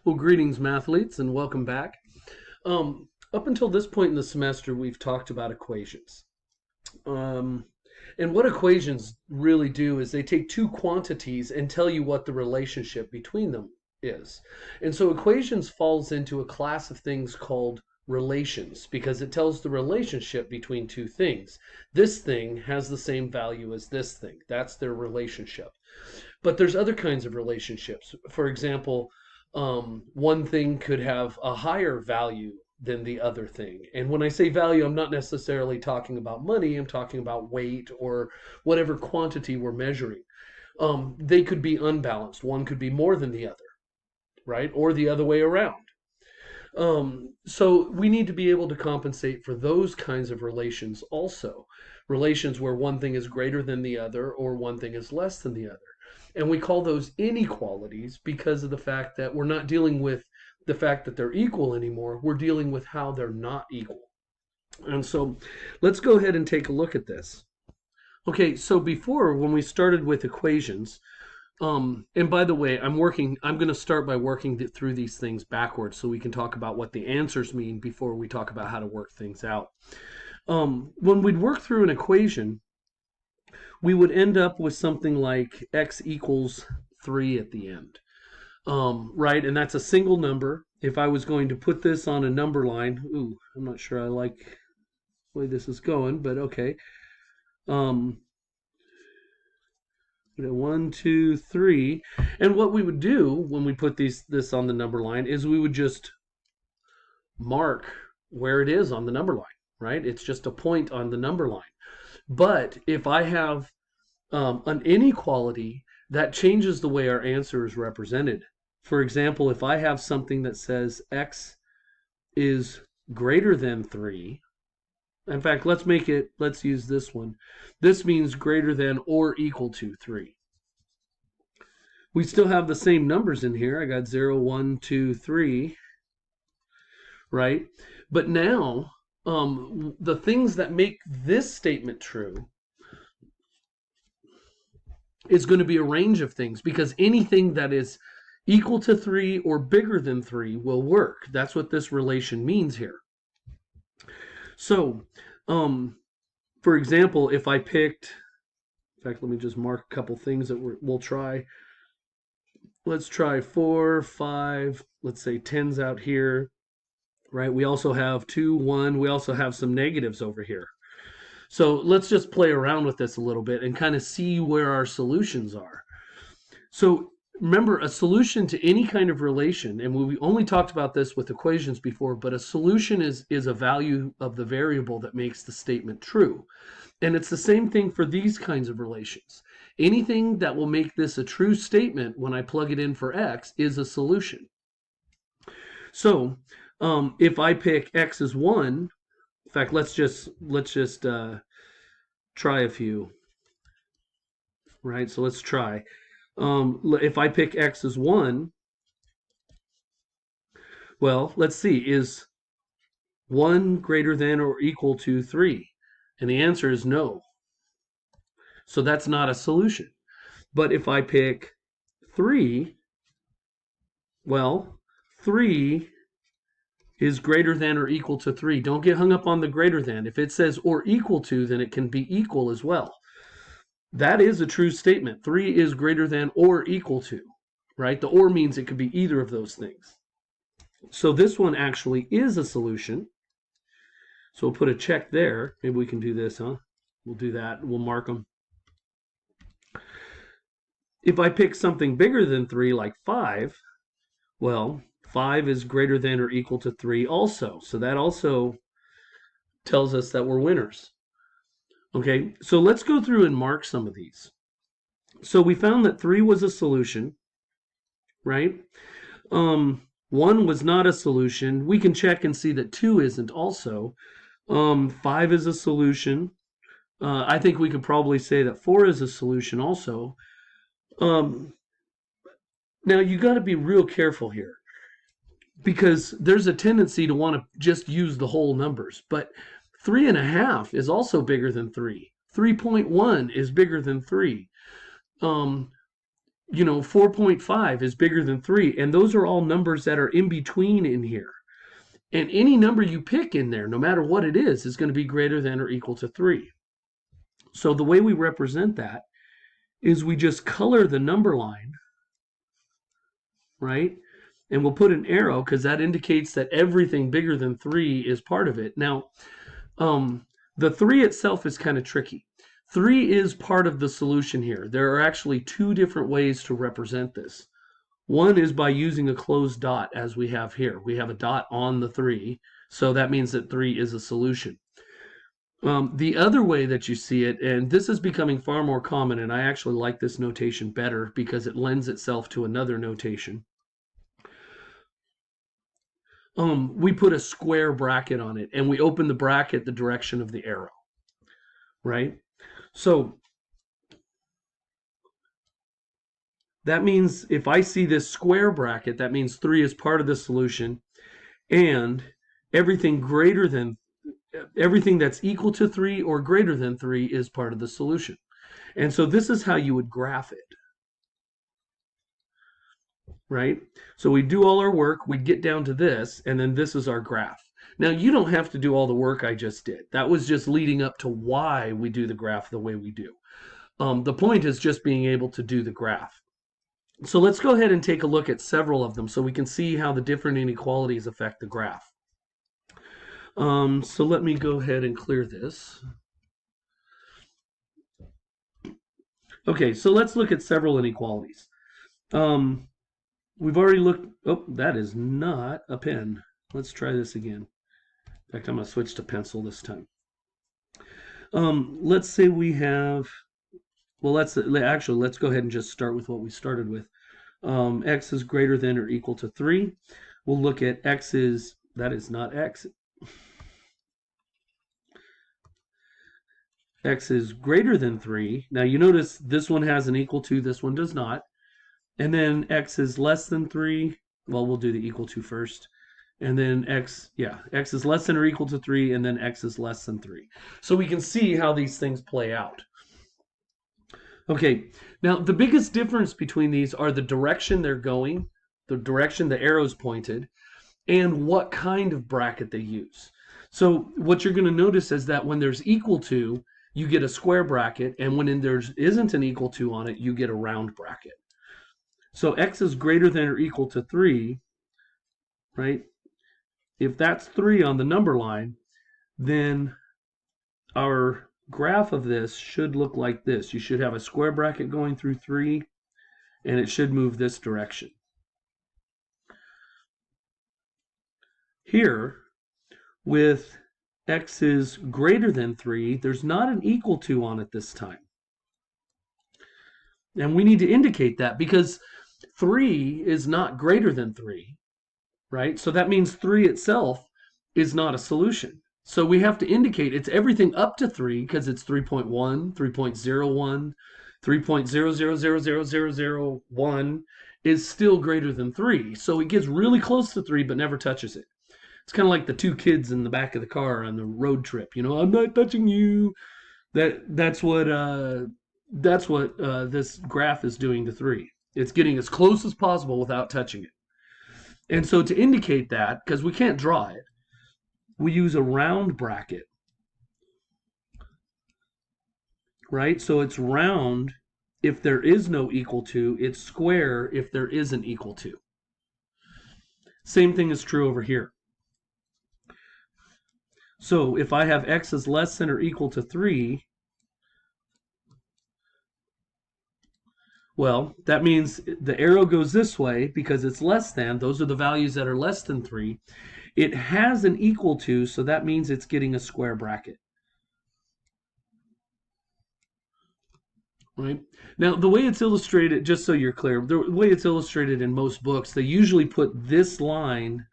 Well, greetings, mathletes, and welcome back. Up until this point in the semester, we've talked about equations. Um, and what equations really do is they take two quantities and tell you what the relationship between them is. And so equations falls into a class of things called relations because it tells the relationship between two things. This thing has the same value as this thing. That's their relationship. But there's other kinds of relationships. For example, one thing could have a higher value than the other thing. And when I say value, I'm not necessarily talking about money. I'm talking about weight or whatever quantity we're measuring. They could be unbalanced. One could be more than the other, right? Or the other way around. So we need to be able to compensate for those kinds of relations also. Relations where one thing is greater than the other or one thing is less than the other. And we call those inequalities because of the fact that we're not dealing with the fact that they're equal anymore. We're dealing with how they're not equal. And so let's go ahead and take a look at this. Okay, so before, when we started with equations, and by the way, I'm going to start by working through these things backwards so we can talk about what the answers mean before we talk about how to work things out. When we'd work through an equation, we would end up with something like x equals 3 at the end, right? And that's a single number. If I was going to put this on a number line, I'm not sure I like the way this is going, but okay. 1, 2, 3. And what we would do when we put this on the number line is we would just mark where it is on the number line, right? It's just a point on the number line. But if I have an inequality, that changes the way our answer is represented. For example, if I have something that says x is greater than 3, in fact, let's use this one. This means greater than or equal to 3. We still have the same numbers in here. I got 0, 1, 2, 3, right? But now, the things that make this statement true is going to be a range of things because anything that is equal to 3 or bigger than 3 will work. That's what this relation means here. So, for example, if I picked, in fact, let me just mark a couple things that we'll try. Let's try 4, 5, let's say 10's out here, right? We also have 2, 1. We also have some negatives over here. So let's just play around with this a little bit and kind of see where our solutions are. So remember, a solution to any kind of relation, and we only talked about this with equations before, but a solution is a value of the variable that makes the statement true. And it's the same thing for these kinds of relations. Anything that will make this a true statement when I plug it in for x is a solution. So if I pick x as 1, in fact, let's just try a few, right? So let's try. If I pick x as 1, well, let's see, is 1 greater than or equal to 3? And the answer is no. So that's not a solution. But if I pick 3, well, 3 is greater than or equal to 3. Don't get hung up on the greater than. If it says or equal to, then it can be equal as well. That is a true statement. 3 is greater than or equal to, right? The or means it could be either of those things. So this one actually is a solution. So we'll put a check there. Maybe we can do this, huh? We'll do that. We'll mark them. If I pick something bigger than 3, like 5, well, 5 is greater than or equal to 3 also. So that also tells us that we're winners. Okay, so let's go through and mark some of these. So we found that 3 was a solution, right? 1 was not a solution. We can check and see that 2 isn't also. 5 is a solution. I think we could probably say that 4 is a solution also. Now, you got to be real careful here because there's a tendency to want to just use the whole numbers. But 3.5 is also bigger than 3. 3.1 is bigger than 3. 4.5 is bigger than 3, and those are all numbers that are in between in here. And any number you pick in there, no matter what it is going to be greater than or equal to 3. So the way we represent that is we just color the number line, right? And we'll put an arrow because that indicates that everything bigger than 3 is part of it. Now, the 3 itself is kind of tricky. 3 is part of the solution here. There are actually two different ways to represent this. One is by using a closed dot, as we have here. We have a dot on the 3, so that means that 3 is a solution. The other way that you see it, and this is becoming far more common, and I actually like this notation better because it lends itself to another notation. We put a square bracket on it, and we open the bracket the direction of the arrow, right? So that means if I see this square bracket, that means 3 is part of the solution, and everything that's equal to 3 or greater than 3 is part of the solution. And so this is how you would graph it, right? So we do all our work, we get down to this, and then this is our graph. Now, you don't have to do all the work I just did. That was just leading up to why we do the graph the way we do. The point is just being able to do the graph. So let's go ahead and take a look at several of them so we can see how the different inequalities affect the graph. So let me go ahead and clear this. Okay, so let's look at several inequalities. We've already looked, oh, that is not a pen. Let's try this again. In fact, I'm going to switch to pencil this time. Let's say we have, well, let's go ahead and just start with what we started with. X is greater than or equal to 3. We'll look at X is, that is not X. X is greater than 3. Now you notice this one has an equal to, this one does not. And then X is less than 3. Well, we'll do the equal to first. And then X is less than or equal to 3, and then X is less than 3. So we can see how these things play out. Okay, now the biggest difference between these are the direction they're going, the direction the arrow's pointed, and what kind of bracket they use. So what you're going to notice is that when there's equal to, you get a square bracket, and when there isn't an equal to on it, you get a round bracket. So X is greater than or equal to 3, right? If that's 3 on the number line, then our graph of this should look like this. You should have a square bracket going through 3, and it should move this direction. Here, with X is greater than 3, there's not an equal to on it this time. And we need to indicate that because 3 is not greater than 3, right? So that means 3 itself is not a solution. So we have to indicate it's everything up to 3 because it's 3.1, 3.01, 3.0000001 is still greater than 3. So it gets really close to 3 but never touches it. It's kind of like the two kids in the back of the car on the road trip. I'm not touching you. That's what this graph is doing to 3. It's getting as close as possible without touching it. And so to indicate that, because we can't draw it, we use a round bracket, right? So it's round if there is no equal to, it's square if there is an equal to. Same thing is true over here. So if I have X is less than or equal to 3, well, that means the arrow goes this way because it's less than. Those are the values that are less than 3. It has an equal to, so that means it's getting a square bracket. Right? Now, the way it's illustrated, just so you're clear, the way it's illustrated in most books, they usually put this line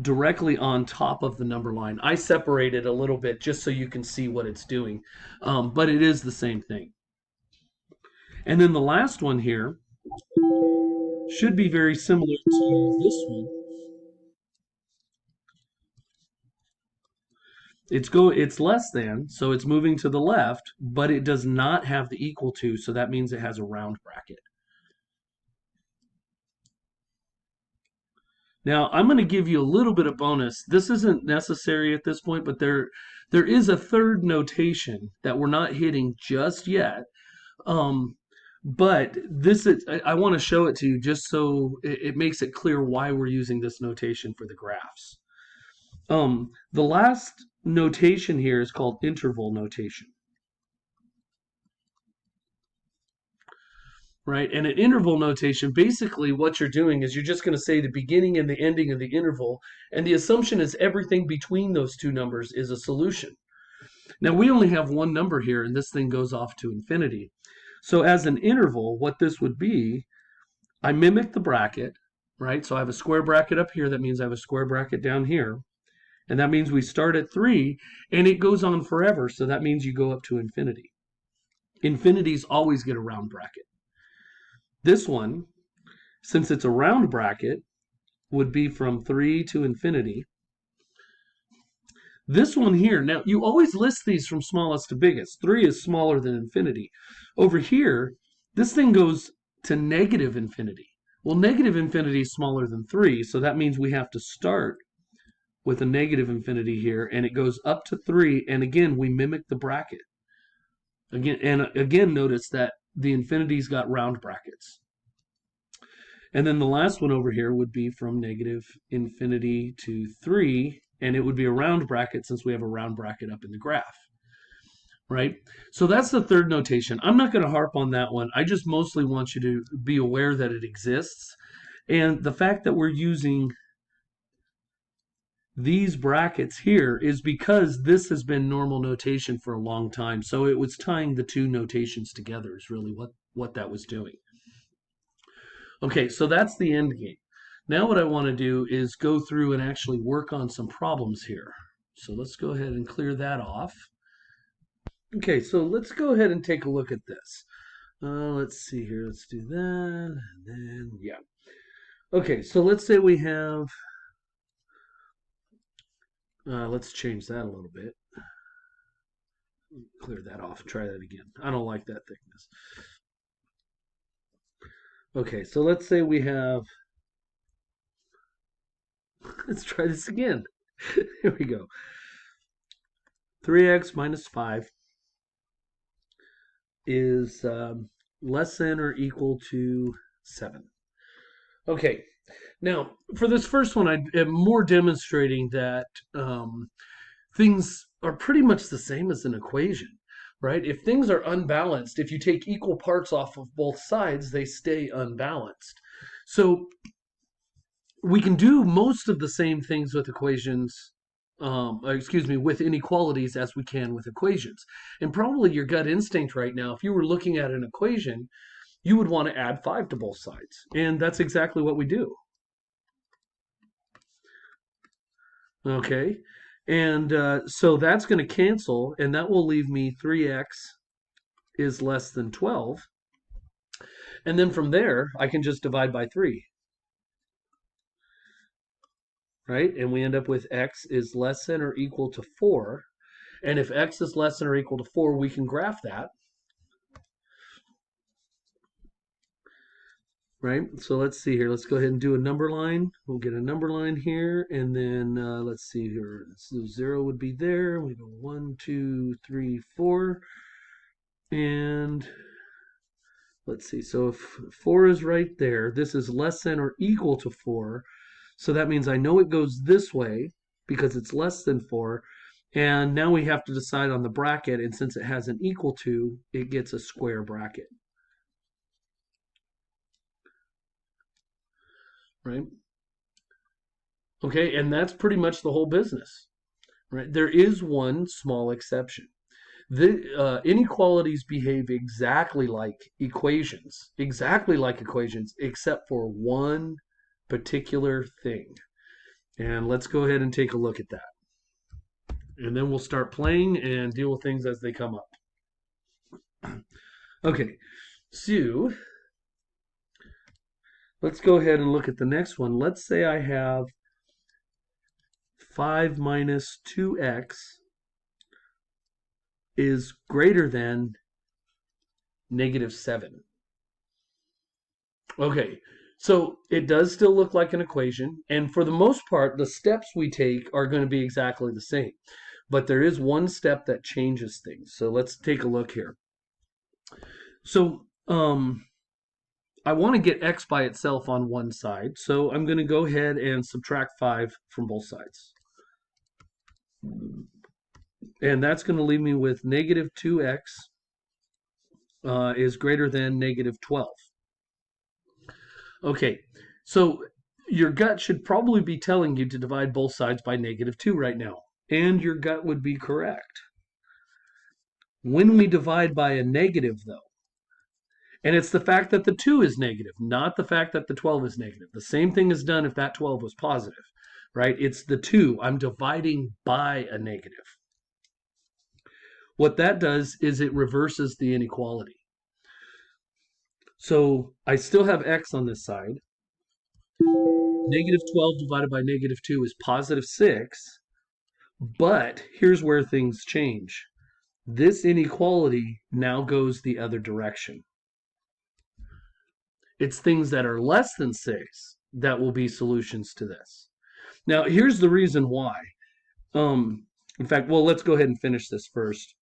directly on top of the number line. I separate it a little bit just so you can see what it's doing, but it is the same thing. And then the last one here should be very similar to this one. It's less than, so it's moving to the left, but it does not have the equal to, so that means it has a round bracket. Now, I'm going to give you a little bit of bonus. This isn't necessary at this point, but there is a third notation that we're not hitting just yet. Um, but this is, I want to show it to you just so it makes it clear why we're using this notation for the graphs. The last notation here is called interval notation. Right? And an interval notation, basically what you're doing is you're just going to say the beginning and the ending of the interval, and the assumption is everything between those two numbers is a solution. Now we only have one number here, and this thing goes off to infinity. So as an interval, what this would be, I mimic the bracket, right? So I have a square bracket up here. That means I have a square bracket down here. And that means we start at 3, and it goes on forever. So that means you go up to infinity. Infinities always get a round bracket. This one, since it's a round bracket, would be from 3 to infinity. This one here, now you always list these from smallest to biggest. 3 is smaller than infinity. Over here, this thing goes to negative infinity. Well, negative infinity is smaller than 3, so that means we have to start with a negative infinity here, and it goes up to 3, and again, we mimic the bracket. Again, notice that the infinity's got round brackets. And then the last one over here would be from negative infinity to 3, and it would be a round bracket since we have a round bracket up in the graph. Right? So that's the third notation. I'm not going to harp on that one. I just mostly want you to be aware that it exists. And the fact that we're using these brackets here is because this has been normal notation for a long time. So it was tying the two notations together is really what that was doing. Okay, so that's the end game. Now what I want to do is go through and actually work on some problems here. So let's go ahead and clear that off. Okay, so let's go ahead and take a look at this. Let's see here. Let's do that. And then, yeah. Okay, so let's say we have, let's change that a little bit. Clear that off and try that again. I don't like that thickness. Okay, so let's say we have, let's try this again. Here we go. 3x minus 5 is less than or equal to 7. Okay, now for this first one, I am more demonstrating that things are pretty much the same as an equation, right? If things are unbalanced, if you take equal parts off of both sides, they stay unbalanced. So we can do most of the same things with equations, with inequalities as we can with equations. And probably your gut instinct right now, if you were looking at an equation, you would want to add 5 to both sides. And that's exactly what we do. Okay, and so that's going to cancel, and that will leave me 3x is less than 12. And then from there, I can just divide by 3. Right? And we end up with x is less than or equal to 4. And if x is less than or equal to 4, we can graph that. Right? So let's see here. Let's go ahead and do a number line. We'll get a number line here. And then let's see here. So 0 would be there. We go 1, 2, 3, 4. And let's see. So if 4 is right there, this is less than or equal to 4. So that means I know it goes this way because it's less than 4. And now we have to decide on the bracket. And since it has an equal to, it gets a square bracket. Right? Okay, and that's pretty much the whole business. Right? There is one small exception. The inequalities behave exactly like equations, except for one particular thing. And let's go ahead and take a look at that. And then we'll start playing and deal with things as they come up. Okay, so let's go ahead and look at the next one. Let's say I have 5 minus 2x is greater than negative 7. Okay, So it does still look like an equation, and for the most part, the steps we take are going to be exactly the same. But there is one step that changes things. So let's take a look here. So I want to get x by itself on one side, so I'm going to go ahead and subtract 5 from both sides. And that's going to leave me with negative 2x is greater than negative 12. Okay, so your gut should probably be telling you to divide both sides by negative 2 right now. And your gut would be correct. When we divide by a negative, though, and it's the fact that the 2 is negative, not the fact that the 12 is negative. The same thing is done if that 12 was positive, right? It's the 2. I'm dividing by a negative. What that does is it reverses the inequality. So I still have x on this side. Negative 12 divided by negative 2 is positive 6. But here's where things change. This inequality now goes the other direction. It's things that are less than 6 that will be solutions to this. Now, here's the reason why. In fact, well, let's go ahead and finish this first.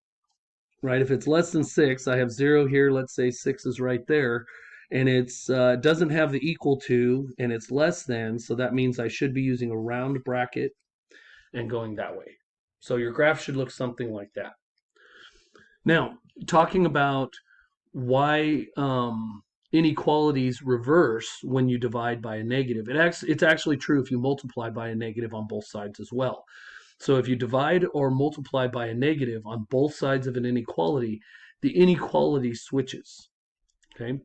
Right? If it's less than 6, I have 0 here. Let's say 6 is right there. And it doesn't have the equal to, and it's less than. So that means I should be using a round bracket and going that way. So your graph should look something like that. Now, talking about why inequalities reverse when you divide by a negative. It's actually true if you multiply by a negative on both sides as well. So if you divide or multiply by a negative on both sides of an inequality, the inequality switches. Okay.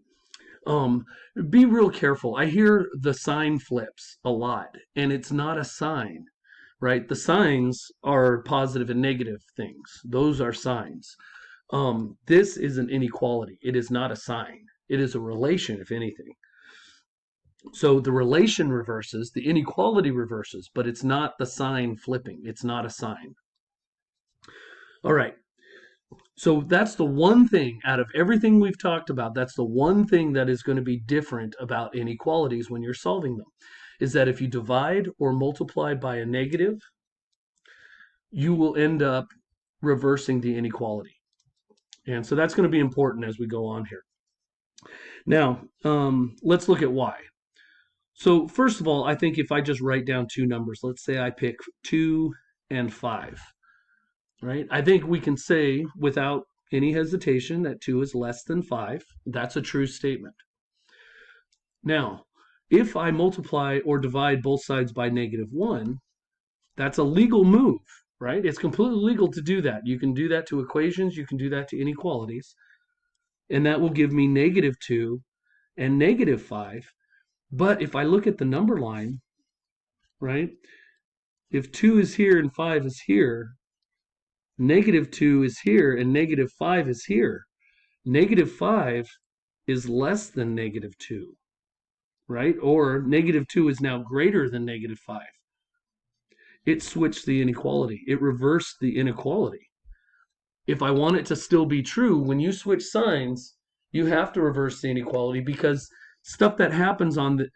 Be real careful. I hear the sign flips a lot, and it's not a sign, right? The signs are positive and negative things. Those are signs. This is an inequality. It is not a sign. It is a relation, if anything. So the relation reverses, the inequality reverses, but it's not the sign flipping. It's not a sign. All right. So that's the one thing out of everything we've talked about, that's the one thing that is going to be different about inequalities when you're solving them, is that if you divide or multiply by a negative, you will end up reversing the inequality. And so that's going to be important as we go on here. Now, let's look at why. So first of all, I think if I just write down two numbers, let's say I pick 2 and 5, right? I think we can say without any hesitation that 2 is less than 5. That's a true statement. Now, if I multiply or divide both sides by -1, that's a legal move, right? It's completely legal to do that. You can do that to equations, you can do that to inequalities, and that will give me -2 and -5. But if I look at the number line, right, if 2 is here and 5 is here, -2 is here and -5 is here. -5 is less than -2, right? Or -2 is now greater than -5. It switched the inequality. It reversed the inequality. If I want it to still be true, when you switch signs, you have to reverse the inequality because stuff that happens on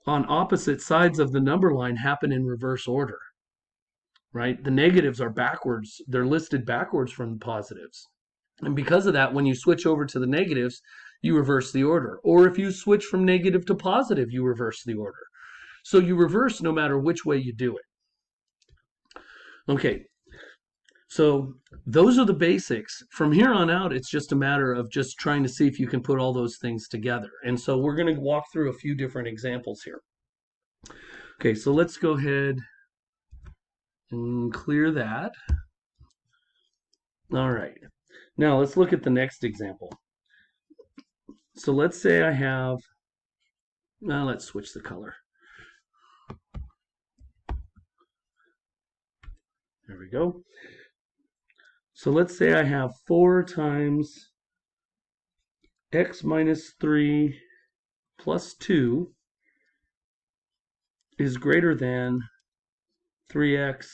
opposite sides of the number line happen in reverse order, right? The negatives are backwards. They're listed backwards from the positives. And because of that, when you switch over to the negatives, you reverse the order. Or if you switch from negative to positive, you reverse the order. So you reverse no matter which way you do it. Okay, so those are the basics. From here on out, it's just a matter of just trying to see if you can put all those things together. And so we're going to walk through a few different examples here. Okay, so let's go ahead and clear that. All right, now let's look at the next example. So let's say I have, now let's switch the color. There we go. So let's say I have 4 times x minus 3 plus 2 is greater than 3x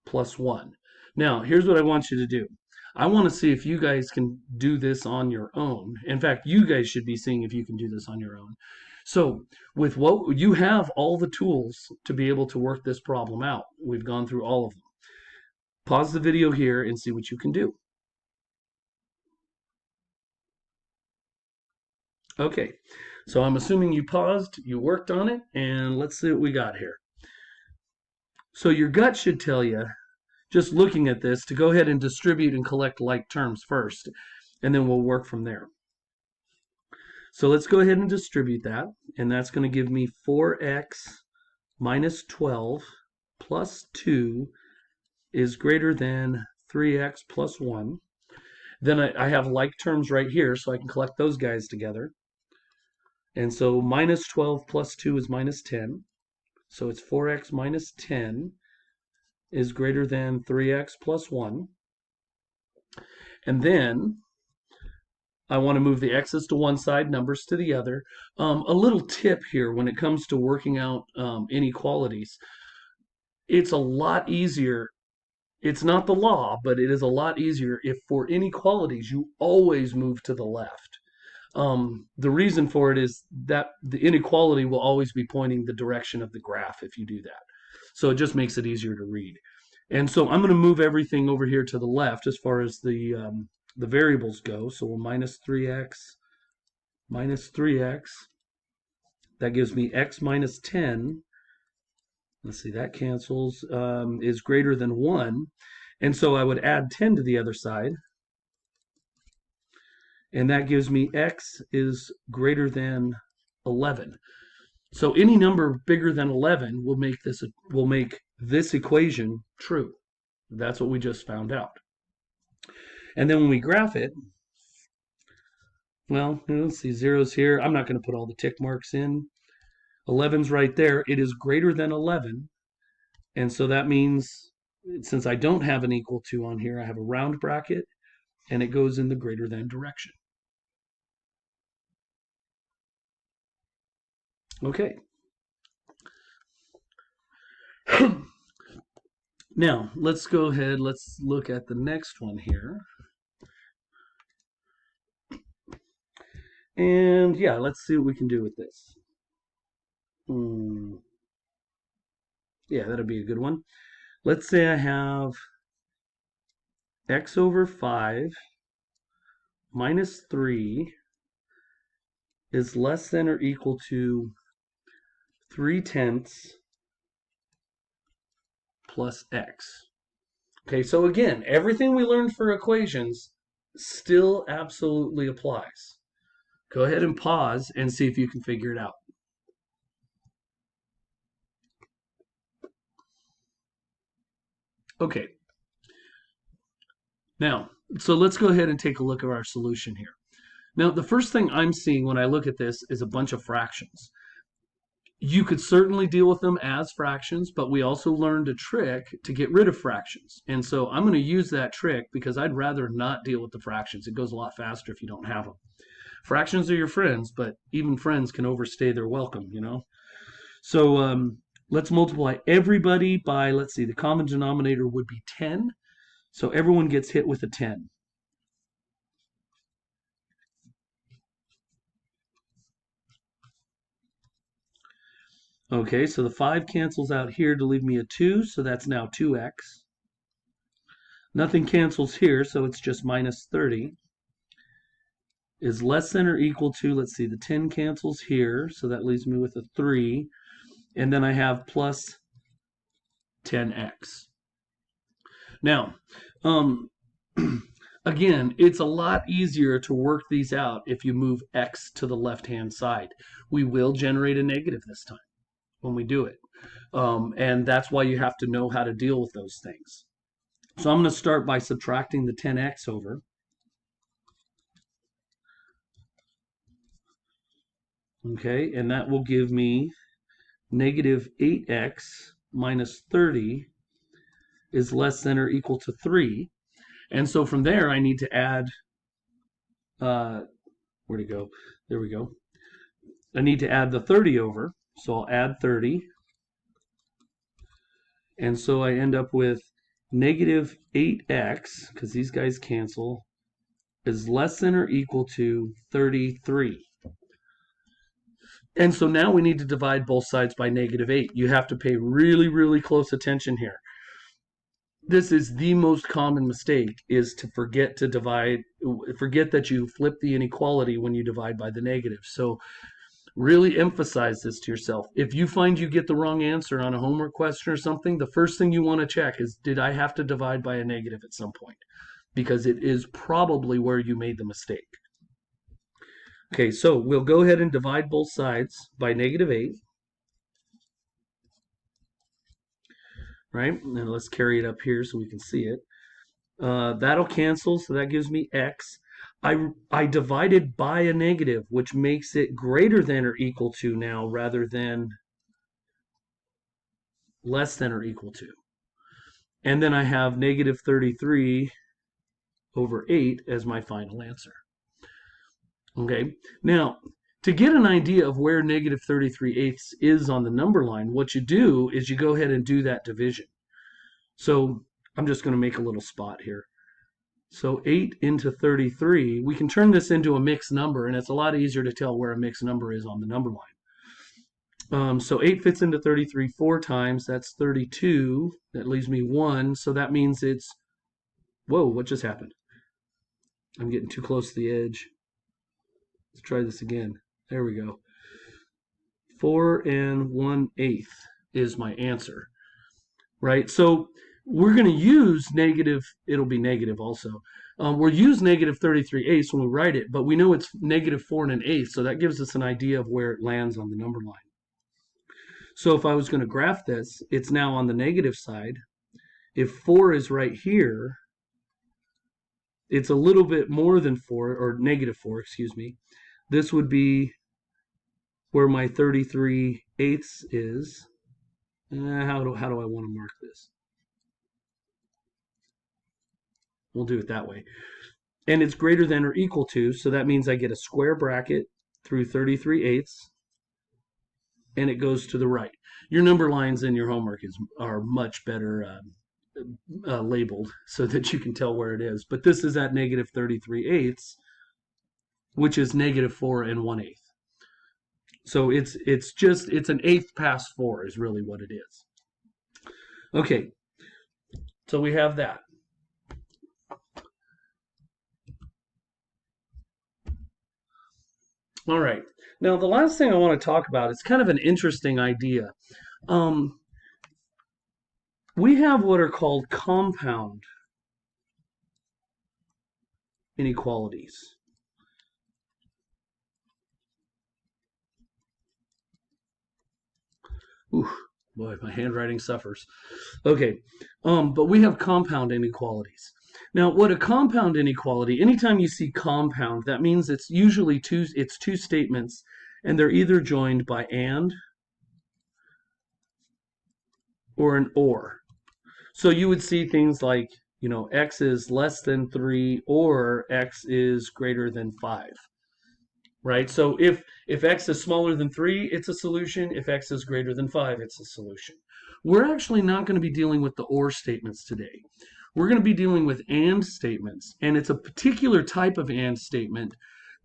plus 1. Now, here's what I want you to do. I want to see if you guys can do this on your own. In fact, you guys should be seeing if you can do this on your own. So with what you have all the tools to be able to work this problem out. We've gone through all of them. Pause the video here and see what you can do. Okay, so I'm assuming you paused, you worked on it, and let's see what we got here. So your gut should tell you, just looking at this, to go ahead and distribute and collect like terms first, and then we'll work from there. So let's go ahead and distribute that, and that's going to give me 4x minus 12 plus 2 is greater than 3x plus 1. Then I have like terms right here, so I can collect those guys together. And so minus 12 plus 2 is minus 10. So it's 4x minus 10 is greater than 3x plus 1. And then I want to move the x's to one side, numbers to the other. A little tip here when it comes to working out inequalities. It's a lot easier. It's not the law, but it is a lot easier if for inequalities you always move to the left. The reason for it is that the inequality will always be pointing the direction of the graph if you do that. So it just makes it easier to read. And so I'm going to move everything over here to the left as far as the variables go. So we'll minus 3x minus 3x. That gives me x minus 10. Let's see, that cancels, is greater than 1. And so I would add 10 to the other side. And that gives me x is greater than 11. So any number bigger than 11 will make this equation true. That's what we just found out. And then when we graph it, well, let's see, zeros here. I'm not going to put all the tick marks in. 11's right there. It is greater than 11. And so that means, since I don't have an equal to on here, I have a round bracket, and it goes in the greater than direction. Okay. Now, let's go ahead, let's look at the next one here. And yeah, let's see what we can do with this. Yeah, that'll be a good one. Let's say I have x over 5 minus 3 is less than or equal to 3/10 plus x. Okay, so again, everything we learned for equations still absolutely applies. Go ahead and pause and see if you can figure it out. Okay. Now, so let's go ahead and take a look at our solution here. Now, the first thing I'm seeing when I look at this is a bunch of fractions. You could certainly deal with them as fractions, but we also learned a trick to get rid of fractions. And so I'm going to use that trick because I'd rather not deal with the fractions. It goes a lot faster if you don't have them. Fractions are your friends, but even friends can overstay their welcome, you know? So let's multiply everybody by, let's see, the common denominator would be 10. So everyone gets hit with a 10. Okay, so the 5 cancels out here to leave me a 2, so that's now 2x. Nothing cancels here, so it's just minus 30. Is less than or equal to, let's see, the 10 cancels here, so that leaves me with a 3. And then I have plus 10x. Now, again, it's a lot easier to work these out if you move x to the left-hand side. We will generate a negative this time when we do it. And that's why you have to know how to deal with those things. So I'm going to start by subtracting the 10x over. Okay, and that will give me negative 8x minus 30 is less than or equal to 3. And so from there, I need to add, where'd it go? There we go. I need to add the 30 over. So I'll add 30. And so I end up with negative 8x, because these guys cancel, is less than or equal to 33. And so now we need to divide both sides by -8. You have to pay really, really close attention here. This is the most common mistake, is to forget that you flip the inequality when you divide by the negative. So really emphasize this to yourself. If you find you get the wrong answer on a homework question or something, the first thing you want to check is, did I have to divide by a negative at some point? Because it is probably where you made the mistake. Okay, so we'll go ahead and divide both sides by -8. Right? And let's carry it up here so we can see it. That'll cancel, so that gives me x. I divided by a negative, which makes it greater than or equal to now rather than less than or equal to. And then I have -33 over 8 as my final answer. Okay, now to get an idea of where -33/8 is on the number line, what you do is you go ahead and do that division. So I'm just going to make a little spot here. So 8 into 33, we can turn this into a mixed number, and it's a lot easier to tell where a mixed number is on the number line. So 8 fits into 33 4 times. That's 32. That leaves me 1. So that means it's, whoa, what just happened? I'm getting too close to the edge. Let's try this again. There we go. 4 1/8 is my answer, right? So we're going to use negative, it'll be negative also. We'll use -33/8 when we write it, but we know it's -4 1/8, so that gives us an idea of where it lands on the number line. So if I was going to graph this, it's now on the negative side. If 4 is right here, it's a little bit more than 4, or -4, excuse me. This would be where my 33/8 is. How do I want to mark this? We'll do it that way. And it's greater than or equal to, so that means I get a square bracket through 33/8, and it goes to the right. Your number lines in your homework are much better labeled so that you can tell where it is. But this is at -33/8, which is -4 1/8. So it's an eighth past 4 is really what it is. Okay, so we have that. All right. Now, the last thing I want to talk about is kind of an interesting idea. We have what are called compound inequalities. Ooh, boy, my handwriting suffers. Okay, but we have compound inequalities. Now, what a compound inequality, anytime you see compound, that means it's usually two statements, and they're either joined by and or an or. So you would see things like, x is less than 3 or x is greater than 5. Right? So if x is smaller than 3, it's a solution. If x is greater than 5, it's a solution. We're actually not going to be dealing with the or statements today. We're going to be dealing with and statements, and it's a particular type of and statement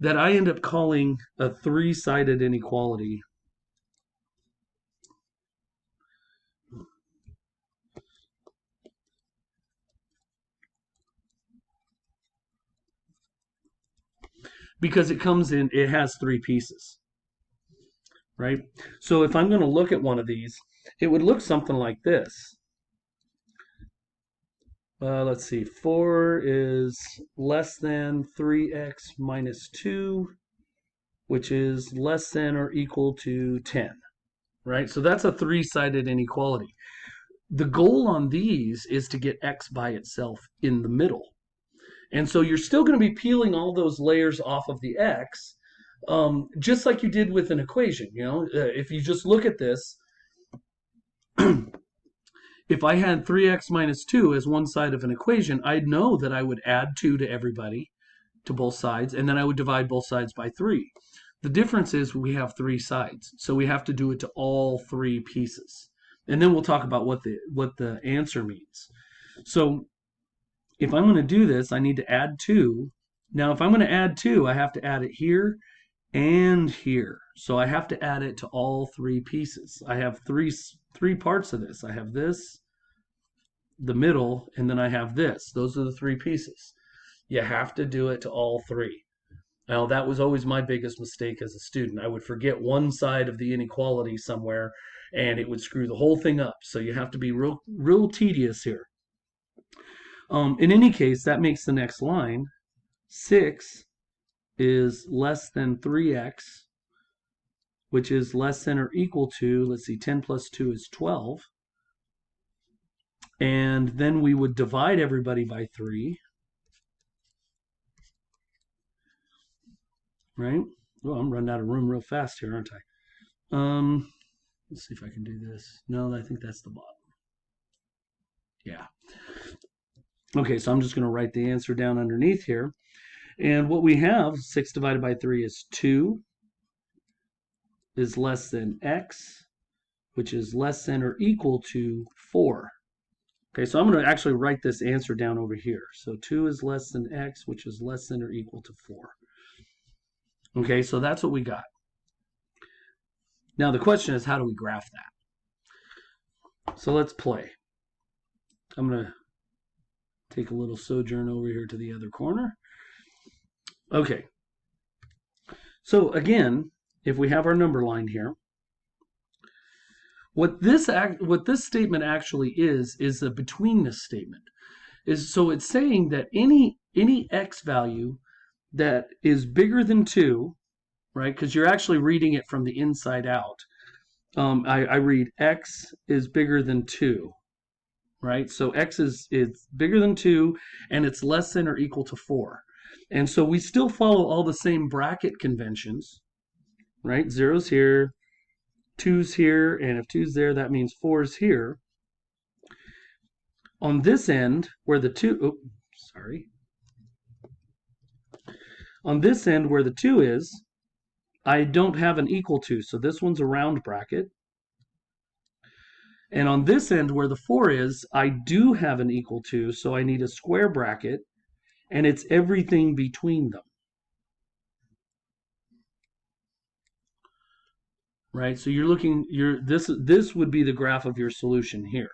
that I end up calling a three-sided inequality. Because it has three pieces, right? So if I'm going to look at one of these, it would look something like this. Let's see, 4 is less than 3x minus 2, which is less than or equal to 10, right? So that's a three-sided inequality. The goal on these is to get x by itself in the middle. And so you're still going to be peeling all those layers off of the x, just like you did with an equation. If you just look at this, if I had 3x minus 2 as one side of an equation, I'd know that I would add 2 to everybody, to both sides, and then I would divide both sides by 3. The difference is we have three sides, so we have to do it to all three pieces. And then we'll talk about what the answer means. So if I'm going to do this, I need to add 2. Now, if I'm going to add 2, I have to add it here and here. So I have to add it to all three pieces. I have three parts of this. I have this, the middle, and then I have this. Those are the three pieces. You have to do it to all three. Now, that was always my biggest mistake as a student. I would forget one side of the inequality somewhere, and it would screw the whole thing up. So you have to be real tedious here. In any case, that makes the next line 6 is less than 3x, which is less than or equal to, let's see, 10 plus 2 is 12. And then we would divide everybody by 3. Right? Oh, I'm running out of room real fast here, aren't I? Let's see if I can do this. No, I think that's the bottom. Yeah. Okay, so I'm just going to write the answer down underneath here. And what we have, 6 divided by 3 is 2, is less than x, which is less than or equal to 4. Okay, so I'm going to actually write this answer down over here. So 2 is less than x, which is less than or equal to 4. Okay, so that's what we got. Now the question is, how do we graph that? So let's play. I'm going to take a little sojourn over here to the other corner. Okay. So again, if we have our number line here, what this statement actually is a betweenness statement. So it's saying that any x value that is bigger than 2, right? Because you're actually reading it from the inside out. I read x is bigger than 2, right? So x is bigger than 2, and it's less than or equal to 4. And so we still follow all the same bracket conventions, right? 0's here, 2's here, and if 2's there, that means 4's here. On this end, where the 2, on this end where the 2 is, I don't have an equal to, so this one's a round bracket. And on this end where the 4 is, I do have an equal to, so I need a square bracket, and it's everything between them. Right? So you're looking, this would be the graph of your solution here.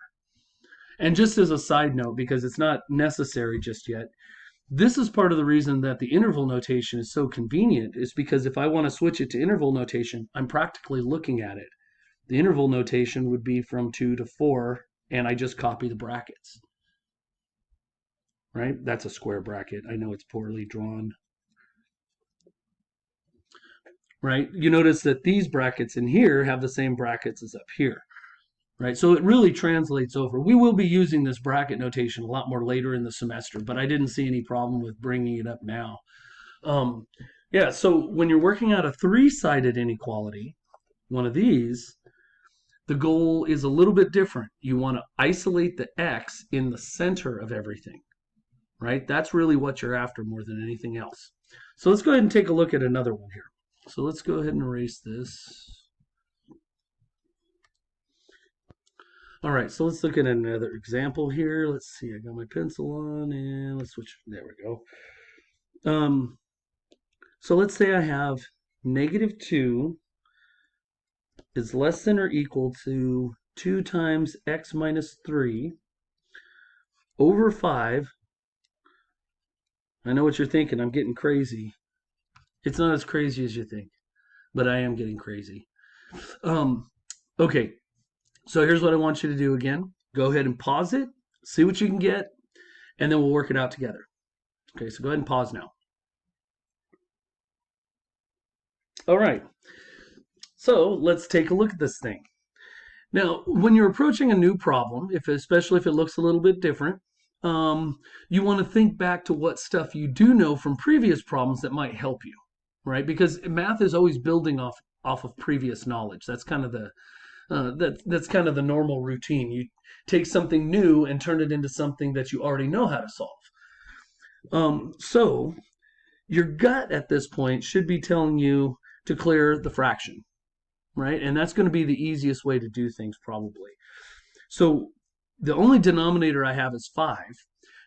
And just as a side note, because it's not necessary just yet, this is part of the reason that the interval notation is so convenient, is because if I want to switch it to interval notation, I'm practically looking at it. The interval notation would be from 2 to 4, and I just copy the brackets. Right? That's a square bracket. I know it's poorly drawn. Right? You notice that these brackets in here have the same brackets as up here. Right? So it really translates over. We will be using this bracket notation a lot more later in the semester, but I didn't see any problem with bringing it up now. Yeah, so when you're working out a three-sided inequality, one of these, the goal is a little bit different. You want to isolate the x in the center of everything, right? That's really what you're after more than anything else. So let's go ahead and take a look at another one here. So let's go ahead and erase this. All right, so let's look at another example here. Let's see, I got my pencil on, and let's switch. There we go. So let's say I have -2 is less than or equal to 2 times x minus 3 over 5. I know what you're thinking. I'm getting crazy. It's not as crazy as you think, but I am getting crazy. Okay. So here's what I want you to do again. Go ahead and pause it, see what you can get, and then we'll work it out together. Okay, so go ahead and pause now. All right. So let's take a look at this thing. Now, when you're approaching a new problem, especially if it looks a little bit different, you want to think back to what stuff you do know from previous problems that might help you, right? Because math is always building off of previous knowledge. That's kind of the that's kind of the normal routine. You take something new and turn it into something that you already know how to solve. So your gut at this point should be telling you to clear the fraction, right? And that's going to be the easiest way to do things probably. So the only denominator I have is 5.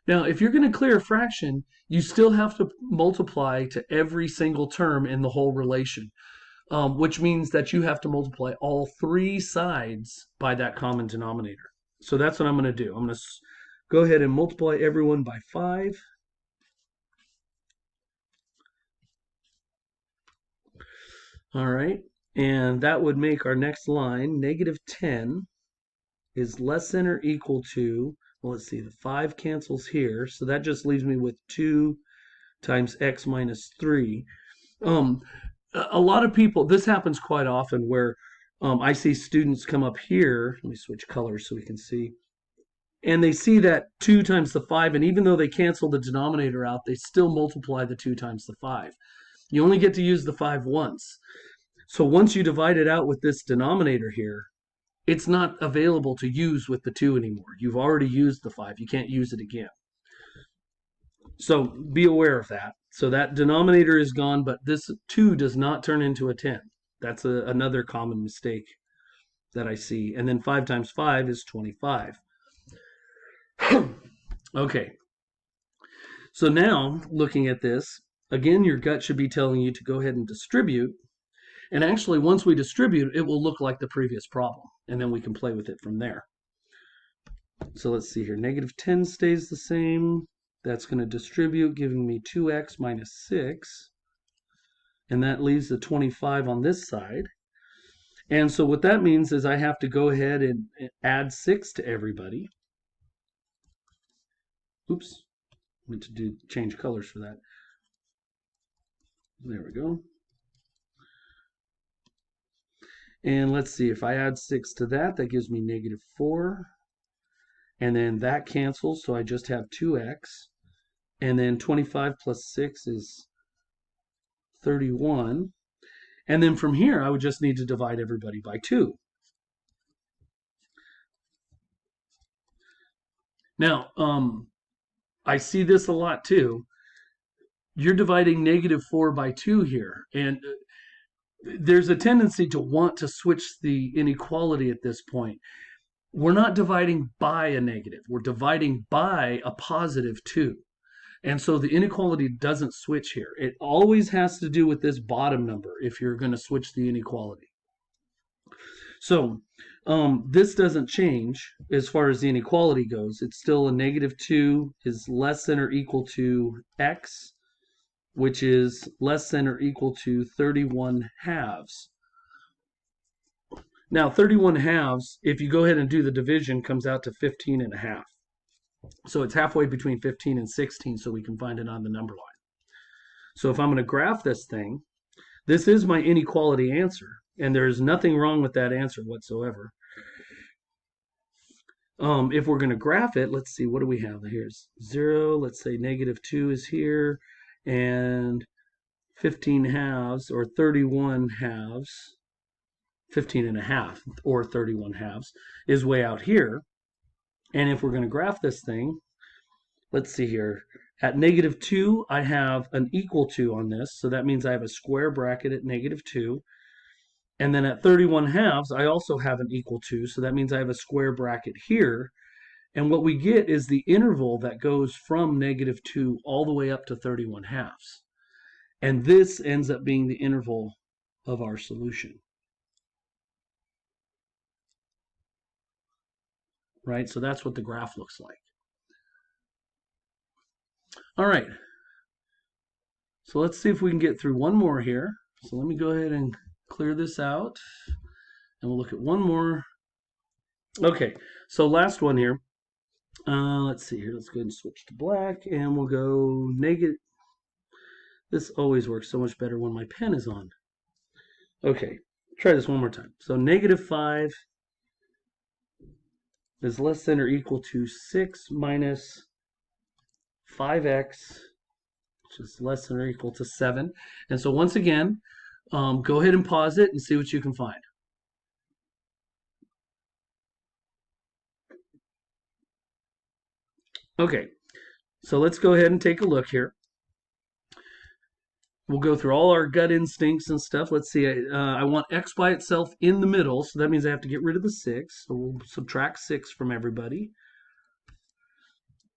Now, if you're going to clear a fraction, you still have to multiply to every single term in the whole relation. which means that you have to multiply all three sides by that common denominator. So that's what I'm going to do. I'm going to go ahead and multiply everyone by 5. All right, and that would make our next line -10 is less than or equal to, well, let's see, the 5 cancels here, so that just leaves me with 2 times x minus 3. A lot of people, this happens quite often where I see students come up here. Let me switch colors so we can see. And they see that 2 times the 5, and even though they cancel the denominator out, they still multiply the 2 times the 5. You only get to use the 5 once. So once you divide it out with this denominator here, it's not available to use with the 2 anymore. You've already used the 5. You can't use it again. So be aware of that. So that denominator is gone, but this 2 does not turn into a 10. That's another common mistake that I see. And then 5 times 5 is 25. Okay. So now, looking at this, again, your gut should be telling you to go ahead and distribute. And actually, once we distribute, it will look like the previous problem. And then we can play with it from there. So let's see here. -10 stays the same. That's going to distribute, giving me 2x minus 6. And that leaves the 25 on this side. And so what that means is I have to go ahead and add 6 to everybody. Oops, I meant to change colors for that. There we go. And let's see, if I add 6 to that, that gives me -4. And then that cancels, so I just have 2x. And then 25 plus 6 is 31. And then from here, I would just need to divide everybody by 2. Now, I see this a lot too. You're dividing -4 by 2 here. And there's a tendency to want to switch the inequality at this point. We're not dividing by a negative. We're dividing by a positive 2. And so the inequality doesn't switch here. It always has to do with this bottom number if you're going to switch the inequality. So this doesn't change as far as the inequality goes. It's still a -2 is less than or equal to x, which is less than or equal to 31 halves. Now 31 halves, if you go ahead and do the division, comes out to 15 and a half. So it's halfway between 15 and 16, so we can find it on the number line. So if I'm going to graph this thing, this is my inequality answer, and there's nothing wrong with that answer whatsoever. If we're going to graph it, let's see, what do we have? Here's 0, let's say -2 is here, and 15 halves, or 31 halves, 15 and a half, or 31 halves, is way out here. And if we're going to graph this thing, let's see here. At -2, I have an equal to on this. So that means I have a square bracket at -2. And then at 31 halves, I also have an equal to. So that means I have a square bracket here. And what we get is the interval that goes from -2 all the way up to 31 halves. And this ends up being the interval of our solution. Right? So that's what the graph looks like. All right. So let's see if we can get through one more here. So let me go ahead and clear this out. And we'll look at one more. Okay, so last one here. Let's see here. Let's go ahead and switch to black. And we'll go negative. This always works so much better when my pen is on. Okay, try this one more time. So -5 is less than or equal to 6 minus 5x, which is less than or equal to 7. And so once again, go ahead and pause it and see what you can find. Okay, so let's go ahead and take a look here. We'll go through all our gut instincts and stuff. Let's see, I want x by itself in the middle, so that means I have to get rid of the 6. So we'll subtract 6 from everybody.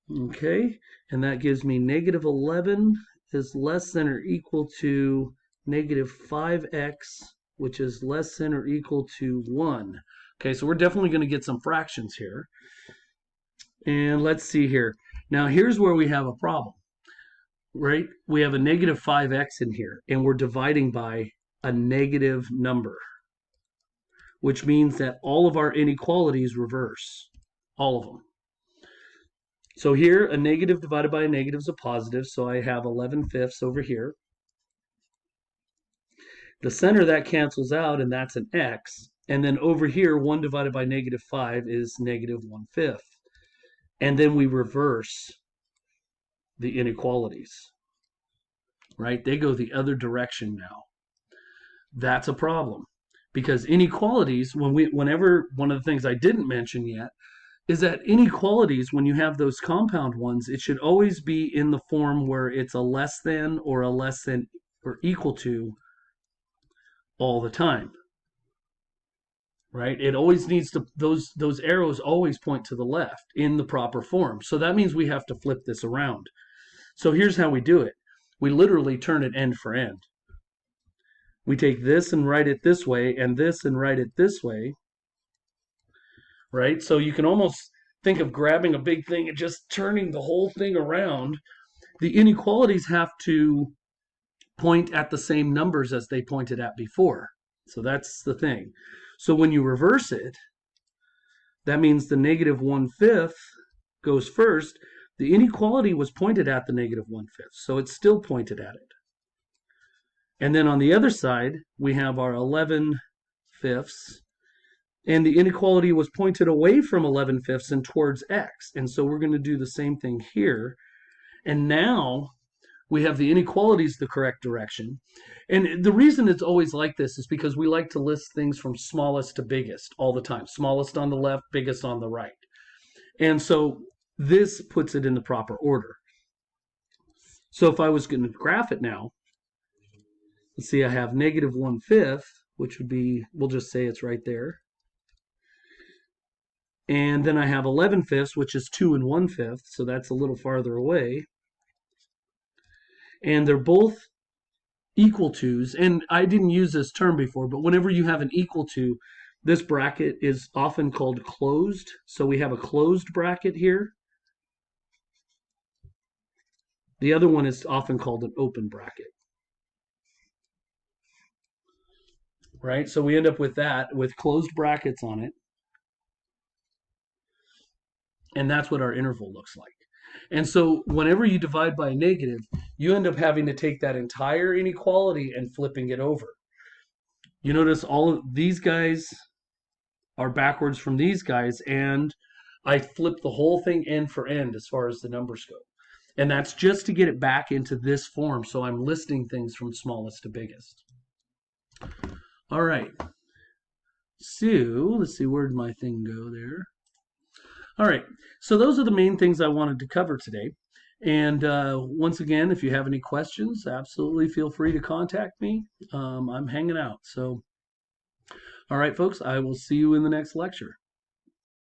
Okay, and that gives me -11 is less than or equal to -5x which is less than or equal to 1. Okay, so we're definitely going to get some fractions here. And let's see here. Now, here's where we have a problem, right? We have a negative 5x in here, and we're dividing by a negative number, which means that all of our inequalities reverse, all of them. So here, a negative divided by a negative is a positive, so I have 11/5 over here. The center that cancels out, and that's an x. And then over here, 1 divided by negative 5 is negative 1/5. And then we reverse the inequalities, right? They go the other direction now. That's a problem because inequalities, whenever one of the things I didn't mention yet is that inequalities, when you have those compound ones, it should always be in the form where it's a less than or a less than or equal to all the time, right? It always needs to, those arrows always point to the left in the proper form. So that means we have to flip this around. So here's how we do it. We literally turn it end for end. We take this and write it this way, and this and write it this way, right? So you can almost think of grabbing a big thing and just turning the whole thing around. The inequalities have to point at the same numbers as they pointed at before. So that's the thing. So when you reverse it, that means the negative 1/5 goes first. The inequality was pointed at the negative 1/5, so it's still pointed at it. And then on the other side, we have our 11/5, and the inequality was pointed away from 11/5 and towards x. And so we're going to do the same thing here. And now we have the inequalities the correct direction. And the reason it's always like this is because we like to list things from smallest to biggest all the time. Smallest on the left, biggest on the right. And so this puts it in the proper order. So if I was going to graph it now, let's see, I have negative 1/5, which would be, we'll just say it's right there. And then I have 11/5, which is 2 1/5, so that's a little farther away. And they're both equal to's. And I didn't use this term before, but whenever you have an equal to, this bracket is often called closed. So we have a closed bracket here. The other one is often called an open bracket. Right? So we end up with that, with closed brackets on it. And that's what our interval looks like. And so whenever you divide by a negative, you end up having to take that entire inequality and flipping it over. You notice all of these guys are backwards from these guys, and I flip the whole thing end for end as far as the numbers go. And that's just to get it back into this form, so I'm listing things from smallest to biggest. All right. So let's see, where'd my thing go there? All right, so those are the main things I wanted to cover today. And once again, if you have any questions, absolutely feel free to contact me. I'm hanging out. So, all right, folks, I will see you in the next lecture.